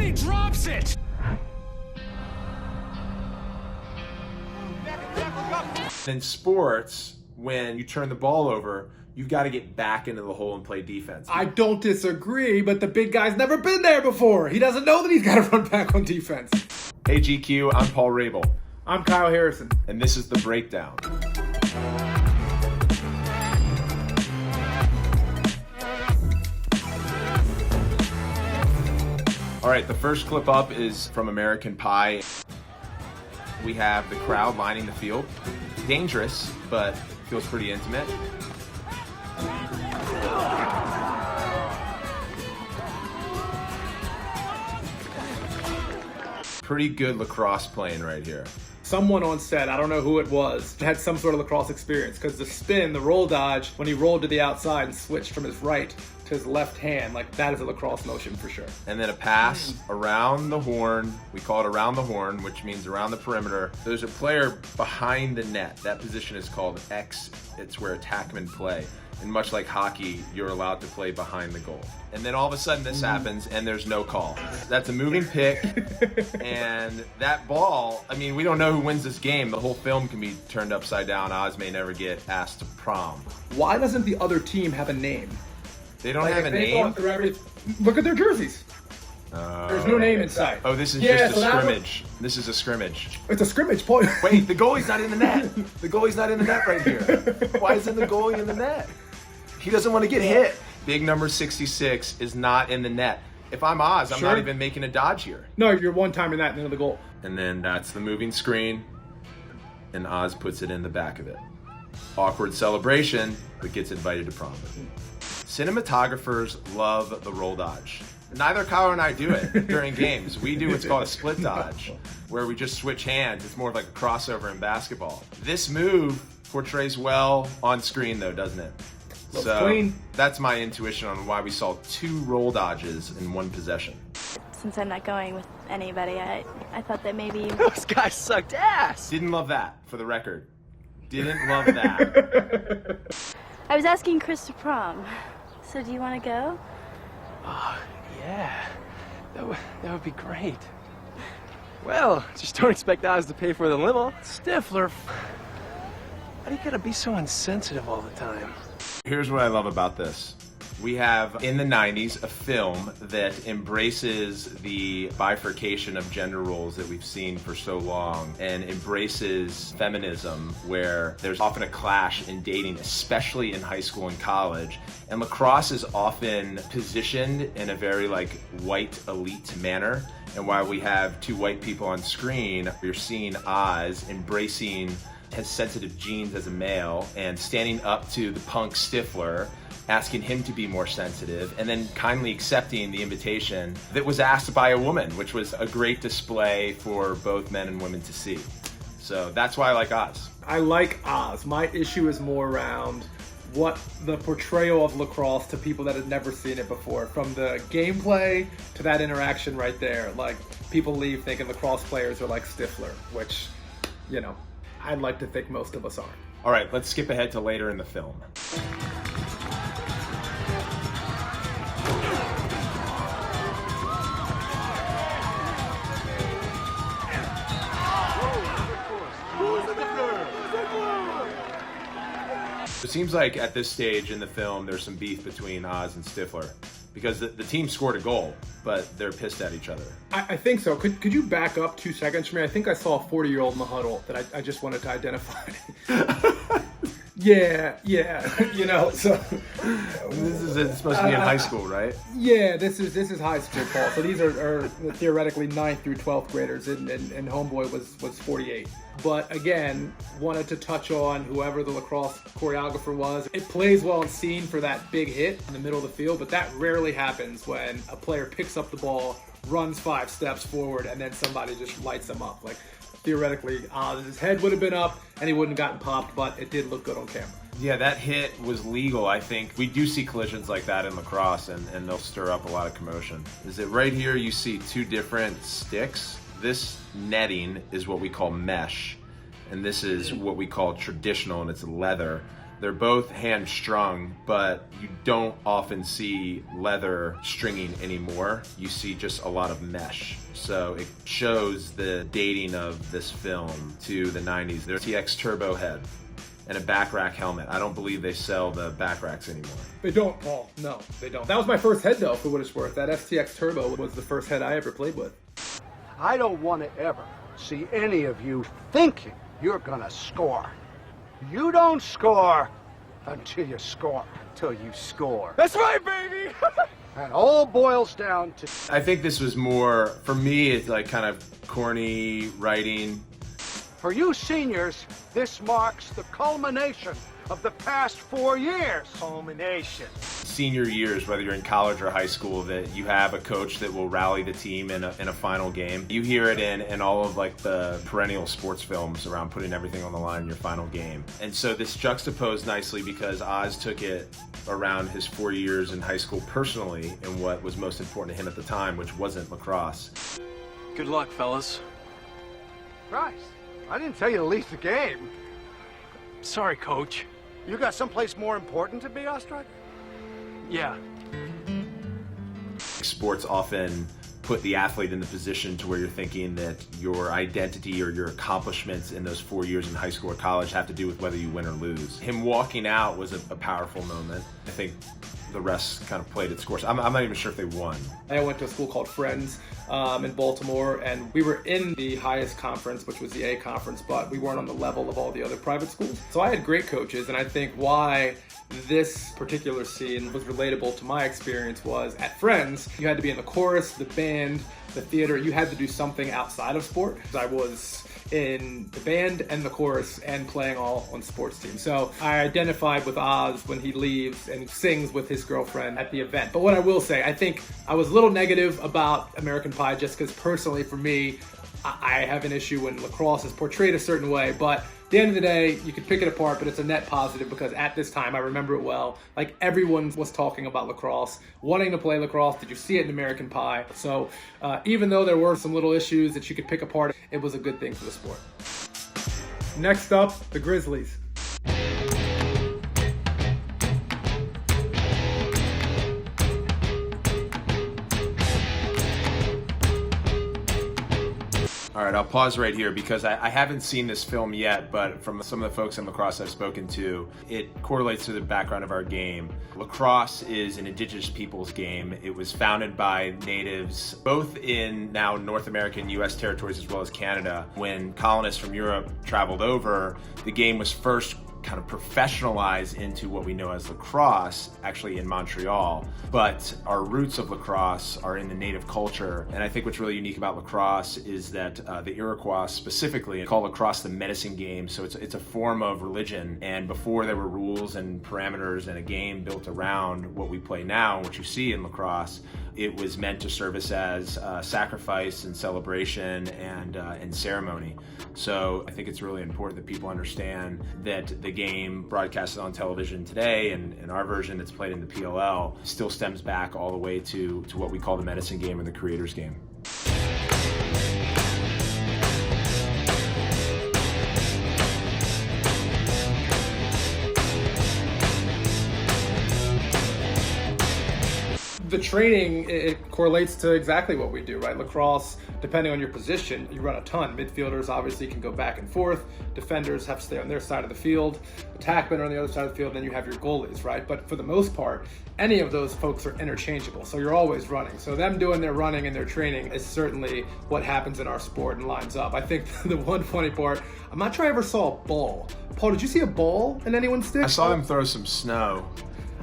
then he drops it. In sports, when you turn the ball over, you've got to get back into the hole and play defense. I don't disagree, but the big guy's never been there before. He doesn't know that he's got to run back on defense. Hey GQ, I'm Paul Rabil. I'm Kyle Harrison. And this is The Breakdown. All right, the first clip up is from American Pie. We have the crowd lining the field. Dangerous, but feels pretty intimate. Pretty good lacrosse playing right here. Someone on set, I don't know who it was, had some sort of lacrosse experience because the spin, the roll dodge, when he rolled to the outside and switched from his right to his left hand, like that is a lacrosse motion for sure. And then a pass around the horn. We call it around the horn, which means around the perimeter. There's a player behind the net. That position is called X. It's where attackmen play. And much like hockey, you're allowed to play behind the goal. And then all of a sudden this happens and there's no call. That's a moving pick. And that ball, I mean, we don't know who wins this game. The whole film can be turned upside down. Oz may never get asked to prom. Why doesn't the other team have a name? They don't have a name? Look at their jerseys. There's no name in sight. Oh, this is just a scrimmage. This is a scrimmage. It's a scrimmage point. Wait, the goalie's not in the net. The goalie's not in the net right here. Why isn't the goalie in the net? He doesn't want to get hit. Big number 66 is not in the net. If I'm Oz, I'm not even making a dodge here. No, you're one time in that into the goal. And then that's the moving screen, and Oz puts it in the back of it. Awkward celebration, but gets invited to prom. Cinematographers love the roll dodge. Neither Kyle and I do it during games. We do what's called a split dodge, where we just switch hands. It's more of like a crossover in basketball. This move portrays well on screen though, doesn't it? So that's my intuition on why we saw 2 roll dodges in one possession. Since I'm not going with anybody, I thought that maybe... Those guys sucked ass. Didn't love that, for the record. Didn't love that. I was asking Chris to prom. So do you want to go? Oh, yeah. That would be great. Well, just don't expect Oz to pay for the limo. Stifler. Why do you gotta be so insensitive all the time? Here's what I love about this. We have, in the 90s, a film that embraces the bifurcation of gender roles that we've seen for so long and embraces feminism, where there's often a clash in dating, especially in high school and college. And lacrosse is often positioned in a very white elite manner. And while we have 2 white people on screen, you're seeing Oz embracing his sensitive genes as a male and standing up to the punk Stifler, asking him to be more sensitive, and then kindly accepting the invitation that was asked by a woman, which was a great display for both men and women to see. So that's why I like Oz. I like Oz. My issue is more around what the portrayal of lacrosse to people that had never seen it before. From the gameplay to that interaction right there. Like, people leave thinking lacrosse players are like Stifler, which, you know, I'd like to think most of us aren't. All right, let's skip ahead to later in the film. It seems like at this stage in the film, there's some beef between Oz and Stifler, because the team scored a goal, but they're pissed at each other. I think so. Could you back up 2 seconds for me? I think I saw a 40-year-old in the huddle that I just wanted to identify. Yeah, you know, so... It's supposed to be in high school, right? Yeah, this is high school, Paul. So these are theoretically 9th through 12th graders, and Homeboy was 48. But again, wanted to touch on whoever the lacrosse choreographer was. It plays well in scene for that big hit in the middle of the field, but that rarely happens when a player picks up the ball, runs 5 steps forward, and then somebody just lights them up. Like, theoretically, his head would have been up and he wouldn't have gotten popped, but it did look good on camera. Yeah, that hit was legal, I think. We do see collisions like that in lacrosse, and they'll stir up a lot of commotion. Is it right here you see 2 different sticks? This netting is what we call mesh, and this is what we call traditional, and it's leather. They're both hand-strung, but you don't often see leather stringing anymore. You see just a lot of mesh. So it shows the dating of this film to the 90s. There's TX Turbo head and a back rack helmet. I don't believe they sell the back racks anymore. They don't, Paul. No, they don't. That was my first head, though, for what it's worth. That FTX Turbo was the first head I ever played with. I don't want to ever see any of you thinking you're gonna score. You don't score until you score. Till you score. That's right, baby! And all boils down to... I think this was more, for me, it's like kind of corny writing. For you seniors, this marks the culmination of the past 4 years. Culmination. Senior years, whether you're in college or high school, that you have a coach that will rally the team in a final game. You hear it in all of like the perennial sports films around putting everything on the line in your final game. And so this juxtaposed nicely because Oz took it around his 4 years in high school personally and what was most important to him at the time, which wasn't lacrosse. Good luck, fellas. Christ, I didn't tell you to leave the game. Sorry, Coach. You got someplace more important to be, Ostrich? Yeah. Sports often put the athlete in the position to where you're thinking that your identity or your accomplishments in those 4 years in high school or college have to do with whether you win or lose. Him walking out was a powerful moment. I think the rest kind of played its course. I'm not even sure if they won. I went to a school called Friends in Baltimore, and we were in the highest conference, which was the A conference, but we weren't on the level of all the other private schools. So I had great coaches, and I think why this particular scene was relatable to my experience was at Friends, you had to be in the chorus, the band, the theater. You had to do something outside of sport. I was in the band and the chorus and playing all on sports teams. So I identified with Oz when he leaves and sings with his girlfriend at the event. But what I will say, I think I was a little negative about American Pie just because personally for me, I have an issue when lacrosse is portrayed a certain way, but at the end of the day, you could pick it apart, but it's a net positive because at this time, I remember it well, like everyone was talking about lacrosse, wanting to play lacrosse. Did you see it in American Pie? So even though there were some little issues that you could pick apart, it was a good thing for the sport. Next up, the Grizzlies. All right, I'll pause right here because I haven't seen this film yet, but from some of the folks in lacrosse I've spoken to, it correlates to the background of our game. Lacrosse is an indigenous peoples game. It was founded by natives, both in now North American U.S. territories as well as Canada. When colonists from Europe traveled over, the game was first kind of professionalized into what we know as lacrosse, actually in Montreal. But our roots of lacrosse are in the native culture. And I think what's really unique about lacrosse is that the Iroquois specifically call lacrosse the medicine game. So it's a form of religion. And before there were rules and parameters and a game built around what we play now, what you see in lacrosse, it was meant to service as sacrifice and celebration and ceremony. So I think it's really important that people understand that the game broadcasted on television today and our version that's played in the PLL still stems back all the way to what we call the medicine game or the creator's game. The training, it correlates to exactly what we do, right? Lacrosse, depending on your position, you run a ton. Midfielders obviously can go back and forth. Defenders have to stay on their side of the field. Attackmen are on the other side of the field, and then you have your goalies, right? But for the most part, any of those folks are interchangeable, so you're always running. So them doing their running and their training is certainly what happens in our sport and lines up. I think the one funny part, I'm not sure I ever saw a ball. Paul, did you see a ball in anyone's stick? I saw them throw some snow.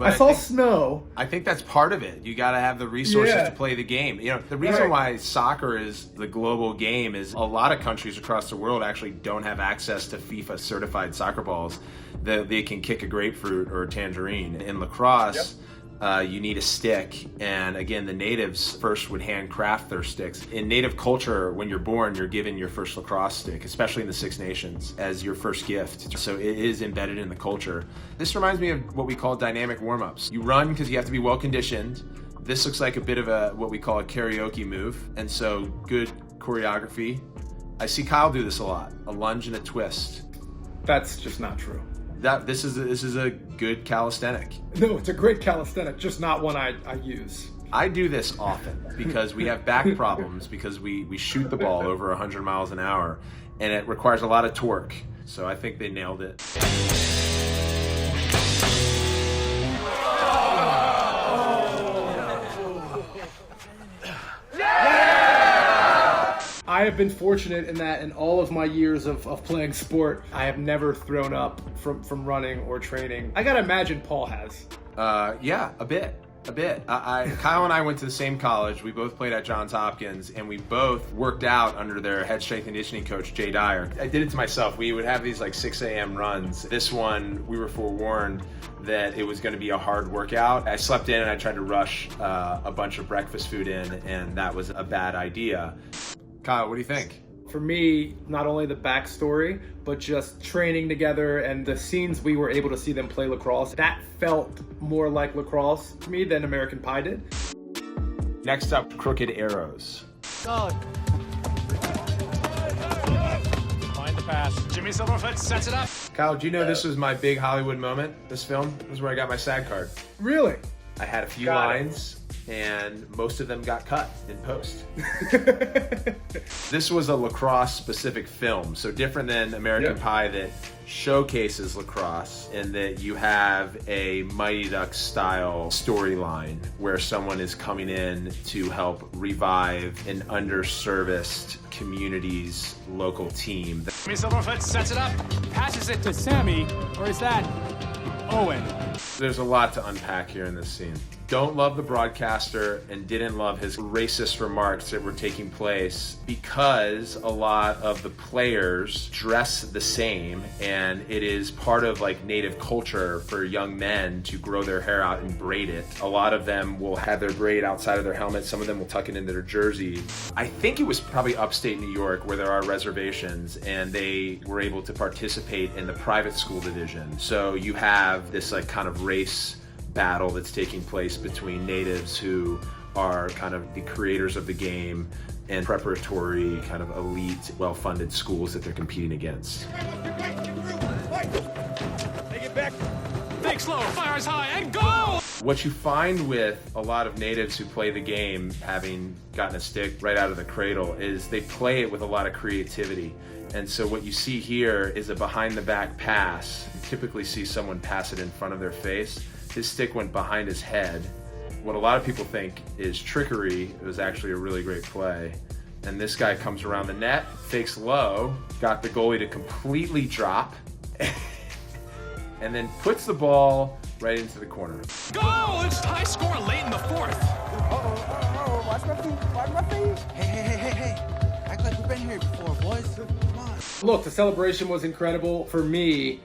I saw snow. I think that's part of it. You got to have the resources to play the game. You know, the reason why soccer is the global game is a lot of countries across the world actually don't have access to FIFA certified soccer balls that they can kick a grapefruit or a tangerine. In lacrosse, you need a stick, and again, the natives first would handcraft their sticks. In native culture, when you're born, you're given your first lacrosse stick, especially in the Six Nations, as your first gift. So it is embedded in the culture. This reminds me of what we call dynamic warm-ups. You run because you have to be well-conditioned. This looks like a bit of what we call a karaoke move, and so good choreography. I see Kyle do this a lot, a lunge and a twist. That's just not true. This is a good calisthenic. No, it's a great calisthenic, just not one I use. I do this often because we have back problems because we shoot the ball over 100 miles an hour and it requires a lot of torque. So I think they nailed it. I have been fortunate in that in all of my years of playing sport, I have never thrown up from running or training. I gotta imagine Paul has. Yeah, a bit. Kyle and I went to the same college. We both played at Johns Hopkins, and we both worked out under their head strength and conditioning coach, Jay Dyer. I did it to myself. We would have these like 6 a.m. runs. This one, we were forewarned that it was going to be a hard workout. I slept in and I tried to rush a bunch of breakfast food in, and that was a bad idea. Kyle, what do you think? For me, not only the backstory, but just training together and the scenes we were able to see them play lacrosse, that felt more like lacrosse to me than American Pie did. Next up, crooked arrows. Solid. Find the pass. Jimmy Silverfoot sets it up. Kyle, do you know this was my big Hollywood moment, this film? This is where I got my SAG card. Really? I had a few lines, and most of them got cut in post. This was a lacrosse-specific film, so different than American Pie that showcases lacrosse in that you have a Mighty Ducks-style storyline where someone is coming in to help revive an underserviced community's local team. Jimmy Silverfoot sets it up, passes it to Sammy, or is that Owen? There's a lot to unpack here in this scene. Don't love the broadcaster and didn't love his racist remarks that were taking place because a lot of the players dress the same, and it is part of like native culture for young men to grow their hair out and braid it. A lot of them will have their braid outside of their helmet. Some of them will tuck it into their jersey. I think it was probably upstate New York where there are reservations, and they were able to participate in the private school division. So you have this like kind of race battle that's taking place between natives who are kind of the creators of the game and preparatory kind of elite, well-funded schools that they're competing against. Take it back. Think slow, fires high, and go! What you find with a lot of natives who play the game, having gotten a stick right out of the cradle, is they play it with a lot of creativity. And so what you see here is a behind-the-back pass. You typically see someone pass it in front of their face. His stick went behind his head. What a lot of people think is trickery, it was actually a really great play. And this guy comes around the net, fakes low, got the goalie to completely drop, and then puts the ball right into the corner. Go! It's high score late in the fourth. Watch my feet. Hey. Act like we've been here before, boys. Come on. Look, the celebration was incredible. For me,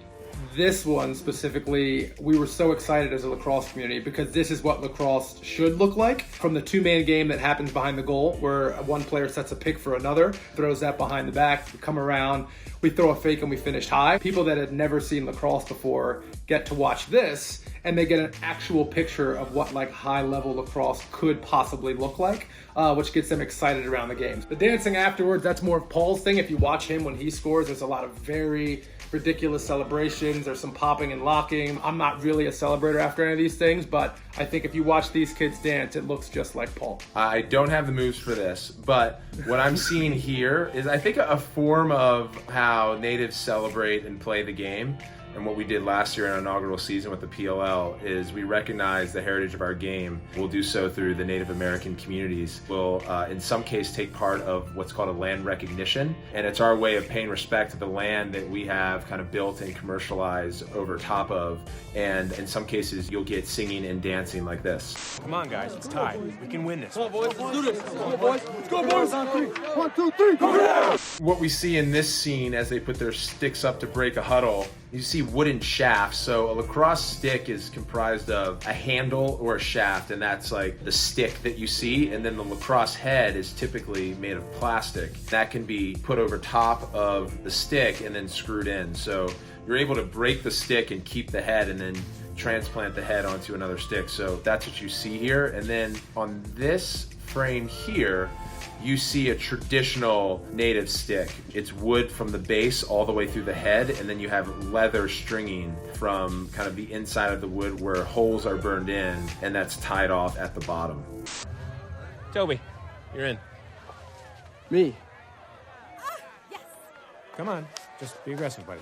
this one specifically, we were so excited as a lacrosse community because this is what lacrosse should look like. From the two-man game that happens behind the goal, where one player sets a pick for another, throws that behind the back, we come around, we throw a fake and we finish high. People that had never seen lacrosse before get to watch this, and they get an actual picture of what like high-level lacrosse could possibly look like, which gets them excited around the games. The dancing afterwards, that's more of Paul's thing. If you watch him when he scores, there's a lot of very ridiculous celebrations. There's some popping and locking. I'm not really a celebrator after any of these things, but I think if you watch these kids dance, it looks just like Paul. I don't have the moves for this, but what I'm seeing here is I think a form of how natives celebrate and play the game. And what we did last year in our inaugural season with the PLL is we recognize the heritage of our game. We'll do so through the Native American communities. We'll, in some case, take part of what's called a land recognition. And it's our way of paying respect to the land that we have kind of built and commercialized over top of. And in some cases, you'll get singing and dancing like this. Come on, guys, it's tied. We can win this. Come on, boys. Let's do this. Come on, boys. Let's go, boys. On three. 1, 2, 3. Go! What we see in this scene as they put their sticks up to break a huddle, you see wooden shafts. So a lacrosse stick is comprised of a handle or a shaft, and that's like the stick that you see. And then the lacrosse head is typically made of plastic. That can be put over top of the stick and then screwed in. So you're able to break the stick and keep the head and then transplant the head onto another stick. So that's what you see here. And then on this frame here, you see a traditional native stick. It's wood from the base all the way through the head, and then you have leather stringing from kind of the inside of the wood where holes are burned in, and that's tied off at the bottom. Toby, you're in. Me. Come on, just be aggressive, buddy.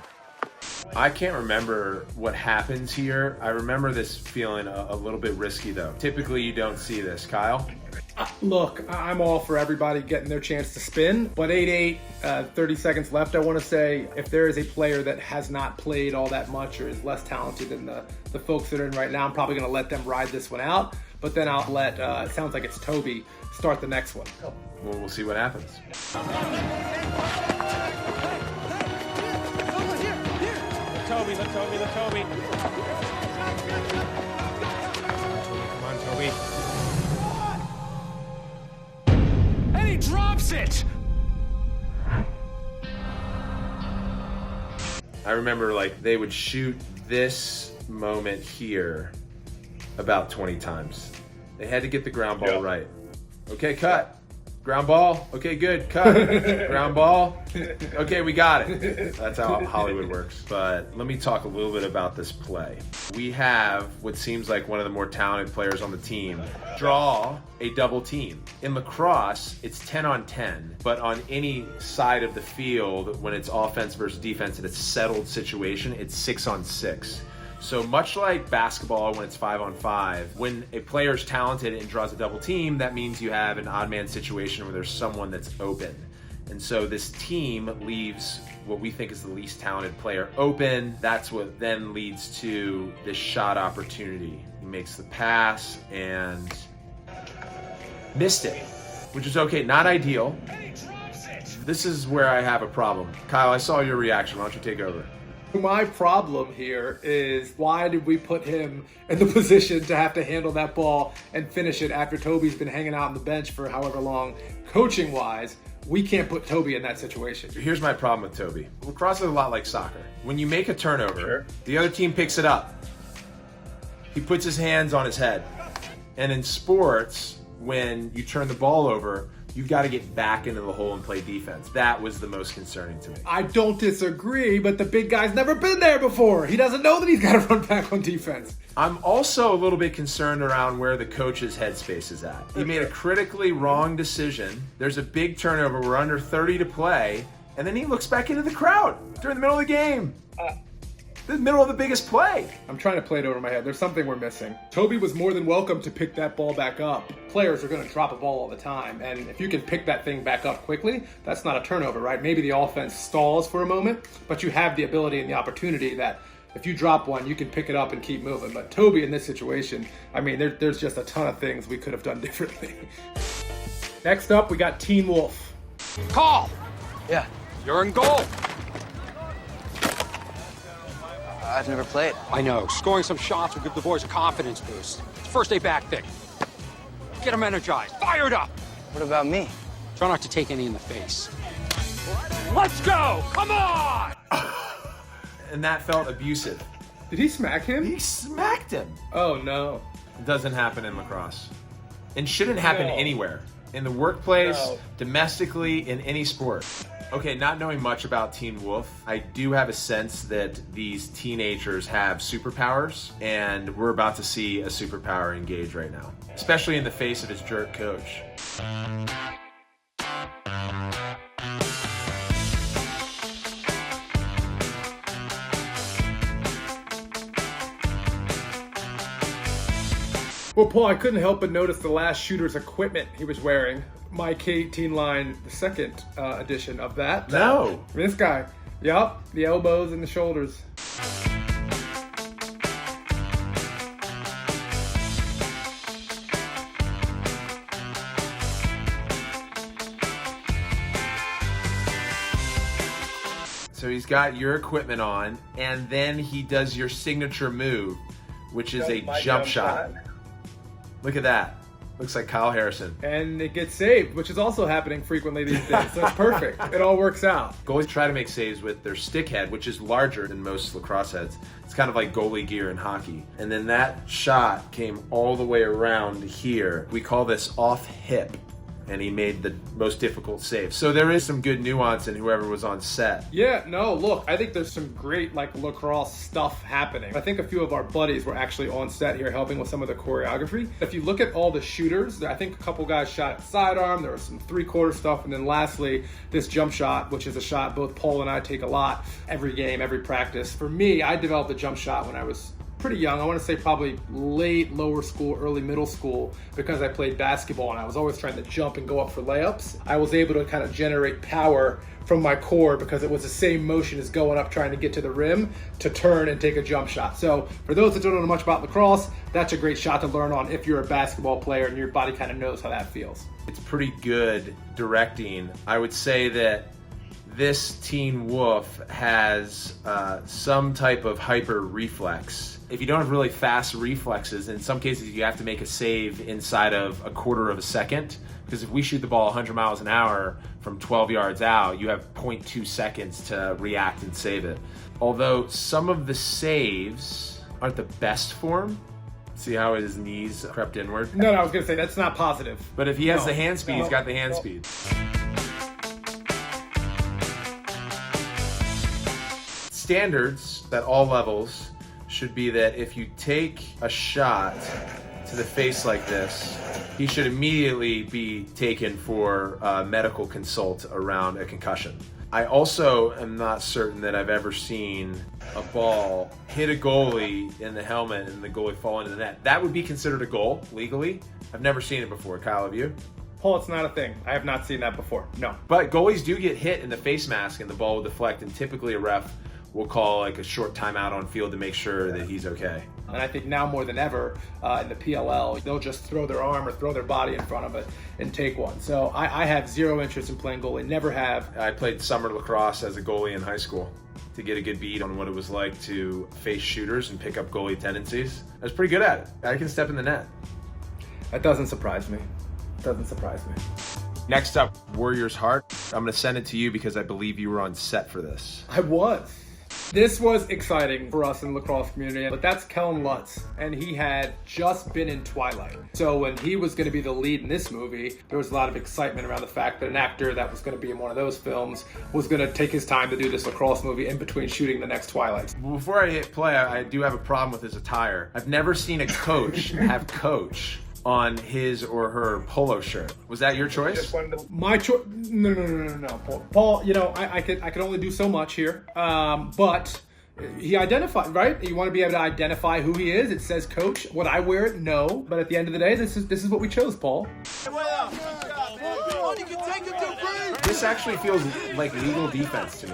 I can't remember what happens here. I remember this feeling a little bit risky though. Typically you don't see this. Kyle? Look, I'm all for everybody getting their chance to spin, but 8-8, 30 seconds left. I want to say if there is a player that has not played all that much or is less talented than the folks that are in right now, I'm probably going to let them ride this one out, but then I'll let, it sounds like it's Toby, start the next one. Well, we'll see what happens. Let Toby. Come on, Toby. And he drops it! I remember like they would shoot this moment here about 20 times. They had to get the ground ball right. Okay, cut. Ground ball. Okay, good. Cut. Ground ball. Okay, we got it. That's how Hollywood works. But let me talk a little bit about this play. We have what seems like one of the more talented players on the team draw a double team. In lacrosse, it's 10 on 10, but on any side of the field, when it's offense versus defense in a settled situation, it's 6 on 6. So much like basketball when it's 5 on 5, when a player is talented and draws a double team, that means you have an odd man situation where there's someone that's open. And so this team leaves what we think is the least talented player open. That's what then leads to this shot opportunity. He makes the pass and missed it, which is okay, not ideal. This is where I have a problem. Kyle, I saw your reaction. Why don't you take over? My problem here is why did we put him in the position to have to handle that ball and finish it after Toby's been hanging out on the bench for however long? Coaching wise, we can't put Toby in that situation. Here's my problem with Toby. Lacrosse is a lot like soccer. When you make a turnover, the other team picks it up. He puts his hands on his head. And in sports, when you turn the ball over, you've got to get back into the hole and play defense. That was the most concerning to me. I don't disagree, but the big guy's never been there before. He doesn't know that he's got to run back on defense. I'm also a little bit concerned around where the coach's headspace is at. He made a critically wrong decision. There's a big turnover. We're under 30 to play. And then he looks back into the crowd during the middle of the game. The middle of the biggest play. I'm trying to play it over my head. There's something we're missing. Toby was more than welcome to pick that ball back up. Players are going to drop a ball all the time, and if you can pick that thing back up quickly, that's not a turnover, right? Maybe the offense stalls for a moment, but you have the ability and the opportunity that if you drop one, you can pick it up and keep moving. But Toby in this situation, I mean, there's just a ton of things we could have done differently. Next up, we got Teen Wolf. Call! Yeah. You're in goal! I've never played. I know. Scoring some shots will give the boys a confidence boost. It's a first day back thing. Get them energized, fired up! What about me? Try not to take any in the face. Let's go! Come on! And that felt abusive. Did he smack him? He smacked him. Oh, no. It doesn't happen in lacrosse. And shouldn't happen anywhere. In the workplace, domestically, in any sport. Okay, not knowing much about Teen Wolf, I do have a sense that these teenagers have superpowers, and we're about to see a superpower engage right now, especially in the face of his jerk coach. Well, Paul, I couldn't help but notice the last shooter's equipment he was wearing. My K-18 line, the second edition of that. No. This guy. Yup, the elbows and the shoulders. So he's got your equipment on, and then he does your signature move, which is a jump shot. Look at that. Looks like Kyle Harrison. And it gets saved, which is also happening frequently these days. So it's perfect. It all works out. Goalies try to make saves with their stick head, which is larger than most lacrosse heads. It's kind of like goalie gear in hockey. And then that shot came all the way around here. We call this off hip. and he made the most difficult save. So there is some good nuance in whoever was on set. Yeah, no, look, I think there's some great like lacrosse stuff happening. I think a few of our buddies were actually on set here helping with some of the choreography. If you look at all the shooters, I think a couple guys shot at sidearm, there was some three-quarter stuff, and then lastly, this jump shot, which is a shot both Paul and I take a lot every game, every practice. For me, I developed a jump shot when I was pretty young. I want to say probably late lower school, early middle school, because I played basketball and I was always trying to jump and go up for layups. I was able to kind of generate power from my core because it was the same motion as going up trying to get to the rim to turn and take a jump shot. So for those that don't know much about lacrosse, that's a great shot to learn on if you're a basketball player and your body kind of knows how that feels. It's pretty good directing. I would say that this teen wolf has some type of hyper reflex. If you don't have really fast reflexes, in some cases you have to make a save inside of a quarter of a second, because if we shoot the ball 100 miles an hour from 12 yards out, you have 0.2 seconds to react and save it. Although some of the saves aren't the best form. See how his knees crept inward? No, I was going to say that's not positive. But if he has the hand speed, he's got the hand speed. Standards at all levels should be that if you take a shot to the face like this, he should immediately be taken for a medical consult around a concussion. I also am not certain that I've ever seen a ball hit a goalie in the helmet and the goalie fall into the net. That would be considered a goal legally. I've never seen it before. Kyle, have you? Paul, it's not a thing. I have not seen that before. No. But goalies do get hit in the face mask and the ball will deflect, and typically a ref will call like a short timeout on field to make sure that he's okay. And I think now more than ever in the PLL, they'll just throw their arm or throw their body in front of it and take one. So I have zero interest in playing goalie, never have. I played summer lacrosse as a goalie in high school to get a good beat on what it was like to face shooters and pick up goalie tendencies. I was pretty good at it. I can step in the net. That doesn't surprise me. Doesn't surprise me. Next up, Warrior's Heart. I'm gonna send it to you because I believe you were on set for this. I was. This was exciting for us in the lacrosse community, but that's Kellen Lutz, and he had just been in Twilight. So when he was going to be the lead in this movie, there was a lot of excitement around the fact that an actor that was going to be in one of those films was going to take his time to do this lacrosse movie in between shooting the next Twilight. Before I hit play, I do have a problem with his attire. I've never seen a coach have coach on his or her polo shirt. Was that your choice? My choice? No, Paul, you know, I could only do so much here. But he identified, right? You want to be able to identify who he is. It says coach. Would I wear it? No. But at the end of the day, this is what we chose, Paul. This actually feels like legal defense to me.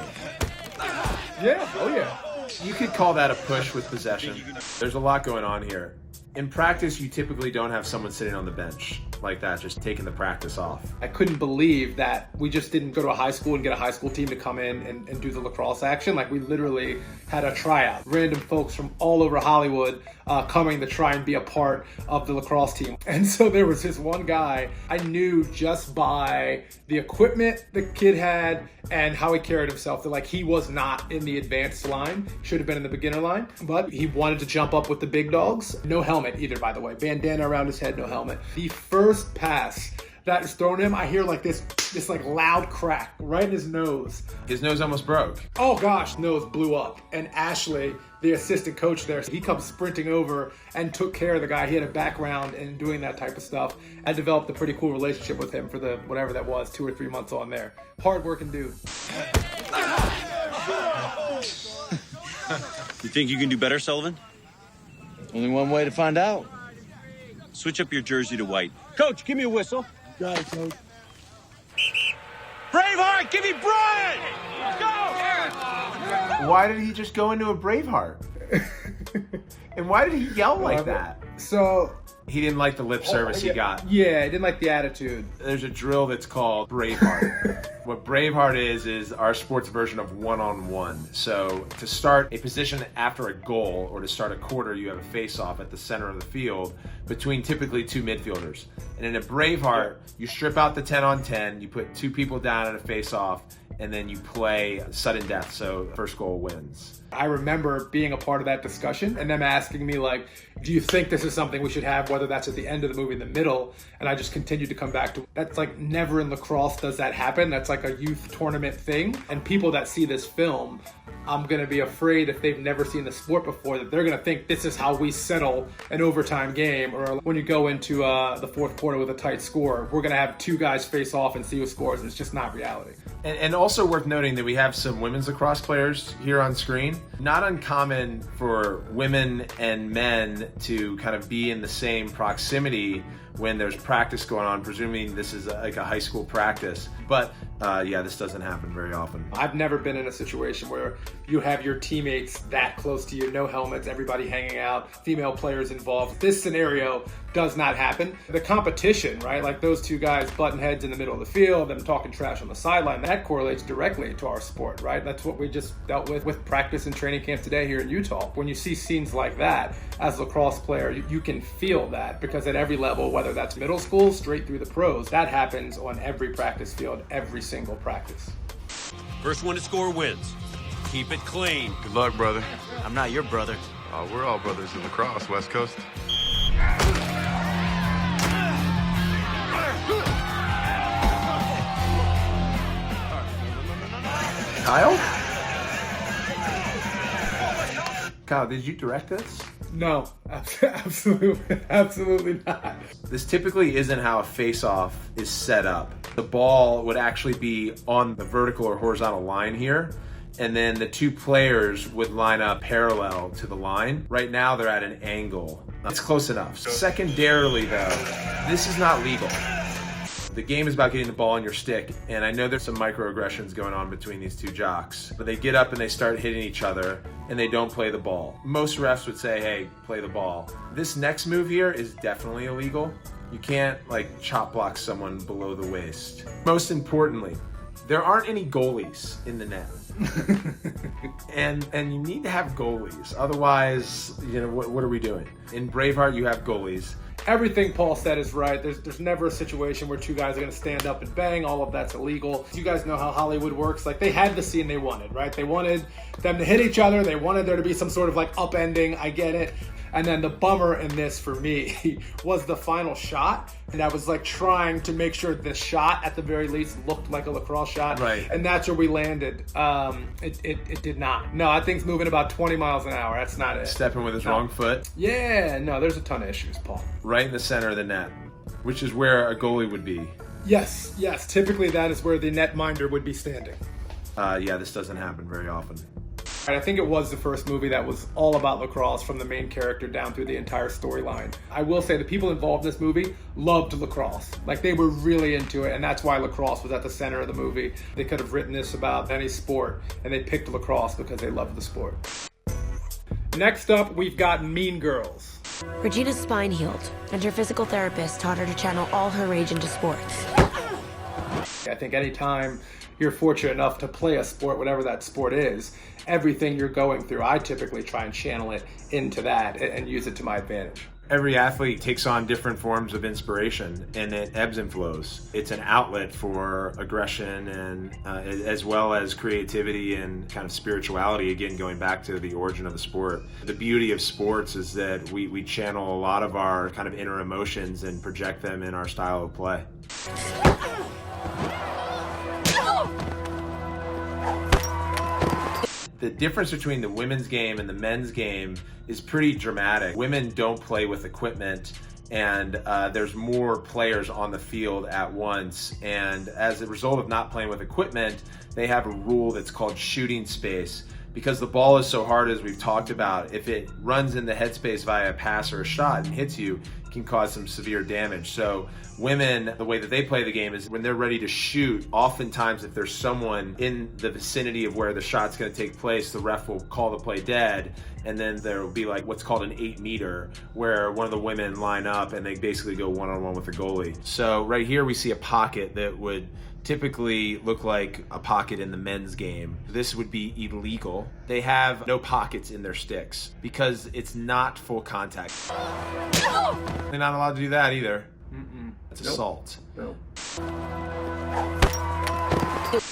Yeah, oh yeah. You could call that a push with possession. There's a lot going on here. In practice, you typically don't have someone sitting on the bench like that, just taking the practice off. I couldn't believe that we just didn't go to a high school and get a high school team to come in and do the lacrosse action. Like, we literally had a tryout. Random folks from all over Hollywood coming to try and be a part of the lacrosse team. And so there was this one guy I knew just by the equipment the kid had and how he carried himself, that like he was not in the advanced line, should have been in the beginner line, but he wanted to jump up with the big dogs. No helmet either, by the way. Bandana around his head, no helmet. The first pass that is thrown him, I hear like this like loud crack right in his nose. His nose almost broke. Oh gosh, nose blew up. And Ashley, the assistant coach there, he comes sprinting over and took care of the guy. He had a background in doing that type of stuff. I developed a pretty cool relationship with him for the whatever that was, 2 or 3 months on there. Hard-working dude. You think you can do better, Sullivan? Only one way to find out. Switch up your jersey to white. Coach, give me a whistle. Got it, coach. Braveheart, give me Brian! Let's go! Why did he just go into a Braveheart? And why did he yell like that? So He didn't like the lip service he got. Yeah, he didn't like the attitude. There's a drill that's called Braveheart. What Braveheart is our sports version of one-on-one. So to start a position after a goal or to start a quarter, you have a face-off at the center of the field between typically two midfielders. And in a Braveheart, you strip out the 10-on-10, you put 2 people down in a face-off, and then you play sudden death, so first goal wins. I remember being a part of that discussion and them asking me, like, do you think this is something we should have, whether that's at the end of the movie, in the middle? And I just continued to come back to, that's like never in lacrosse does that happen. That's like a youth tournament thing. And people that see this film, I'm going to be afraid if they've never seen the sport before that they're going to think this is how we settle an overtime game. Or when you go into the fourth quarter with a tight score, we're going to have 2 guys face off and see who scores. And it's just not reality. And also worth noting that we have some women's lacrosse players here on screen. Not uncommon for women and men to kind of be in the same proximity when there's practice going on, presuming this is like a high school practice. But yeah, this doesn't happen very often. I've never been in a situation where you have your teammates that close to you, no helmets, everybody hanging out, female players involved. This scenario does not happen. The competition, right? Like those 2 guys butting heads in the middle of the field, them talking trash on the sideline, that correlates directly to our sport, right? That's what we just dealt with practice and training camp today here in Utah. When you see scenes like that, as a lacrosse player, you can feel that, because at every level, whether that's middle school, straight through the pros, that happens on every practice field, every single practice. First one to score wins. Keep it clean. Good luck, brother. I'm not your brother. We're all brothers in lacrosse, West Coast. Kyle, did you direct this? No, absolutely not. This typically isn't how a face-off is set up. The ball would actually be on the vertical or horizontal line here, and then the 2 players would line up parallel to the line. Right now they're at an angle. It's close enough. Secondarily though, this is not legal. The game is about getting the ball on your stick, and I know there's some microaggressions going on between these 2 jocks, but they get up and they start hitting each other, and they don't play the ball. Most refs would say, hey, play the ball. This next move here is definitely illegal. You can't like chop block someone below the waist. Most importantly, there aren't any goalies in the net. and you need to have goalies. Otherwise, you know, what are we doing? In Braveheart, you have goalies. Everything Paul said is right. There's never a situation where 2 guys are going to stand up and bang. All of that's illegal. You guys know how Hollywood works. Like, they had the scene they wanted, right? They wanted them to hit each other. They wanted there to be some sort of like upending. I get it. And then the bummer in this for me was the final shot. And I was like trying to make sure the shot at the very least looked like a lacrosse shot. Right. And that's where we landed. It did not. No, that thing's moving about 20 miles an hour. That's not it. Stepping with his wrong foot. Yeah, no, there's a ton of issues, Paul. Right in the center of the net, which is where a goalie would be. Yes. Typically that is where the netminder would be standing. Yeah, this doesn't happen very often. I think it was the first movie that was all about lacrosse from the main character down through the entire storyline. I will say the people involved in this movie loved lacrosse. Like, they were really into it, and that's why lacrosse was at the center of the movie. They could have written this about any sport, and they picked lacrosse because they loved the sport. Next up, we've got Mean Girls. Regina's spine healed, and her physical therapist taught her to channel all her rage into sports. I think anytime you're fortunate enough to play a sport, whatever that sport is, everything you're going through, I typically try and channel it into that and use it to my advantage. Every athlete takes on different forms of inspiration, and it ebbs and flows. It's an outlet for aggression and as well as creativity and kind of spirituality, again, going back to the origin of the sport. The beauty of sports is that we channel a lot of our kind of inner emotions and project them in our style of play. The difference between the women's game and the men's game is pretty dramatic. Women don't play with equipment, and there's more players on the field at once. And as a result of not playing with equipment, they have a rule that's called shooting space. Because the ball is so hard, as we've talked about, if it runs in the headspace via a pass or a shot and hits you, it can cause some severe damage. So women, the way that they play the game is when they're ready to shoot, oftentimes if there's someone in the vicinity of where the shot's going to take place, the ref will call the play dead, and then there will be like what's called an 8-meter, where one of the women line up and they basically go one-on-one with the goalie. So right here we see a pocket that would typically look like a pocket in the men's game. This would be illegal. They have no pockets in their sticks because it's not full contact. They're not allowed to do that either. It's assault. Nope.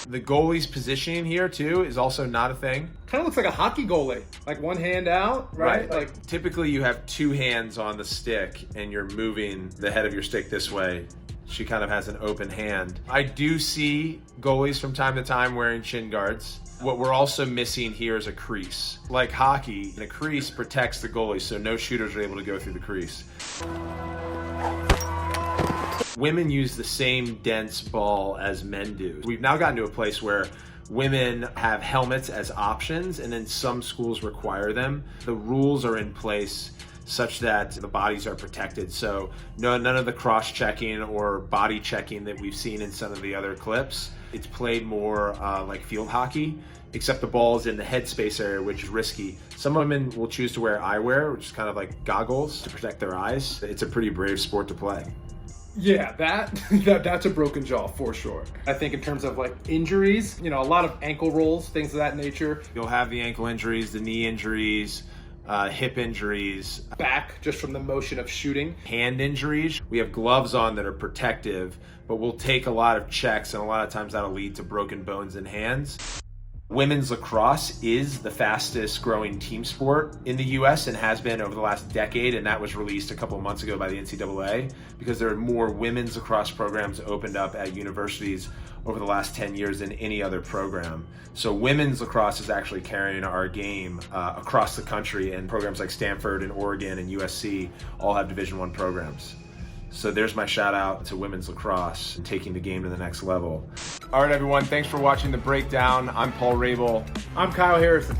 The goalie's positioning here too is also not a thing. Kind of looks like a hockey goalie, like one hand out, right? Like typically you have two hands on the stick and you're moving the head of your stick this way. She kind of has an open hand. I do see goalies from time to time wearing shin guards. What we're also missing here is a crease. Like hockey, the crease protects the goalie, so no shooters are able to go through the crease. Women use the same dense ball as men do. We've now gotten to a place where women have helmets as options, and then some schools require them. The rules are in place such that the bodies are protected. So none of the cross-checking or body checking that we've seen in some of the other clips. It's played more like field hockey, except the ball is in the headspace area, which is risky. Some women will choose to wear eyewear, which is kind of like goggles to protect their eyes. It's a pretty brave sport to play. Yeah, that's a broken jaw for sure. I think in terms of like injuries, a lot of ankle rolls, things of that nature. You'll have the ankle injuries, the knee injuries, hip injuries. Back, just from the motion of shooting. Hand injuries. We have gloves on that are protective, but we'll take a lot of checks, and a lot of times that'll lead to broken bones in hands. Women's lacrosse is the fastest growing team sport in the US and has been over the last decade, and that was released a couple of months ago by the NCAA because there are more women's lacrosse programs opened up at universities over the last 10 years than any other program. So women's lacrosse is actually carrying our game across the country, and programs like Stanford and Oregon and USC all have Division I programs. So there's my shout out to women's lacrosse and taking the game to the next level. All right, everyone, thanks for watching the breakdown. I'm Paul Rabil. I'm Kyle Harrison.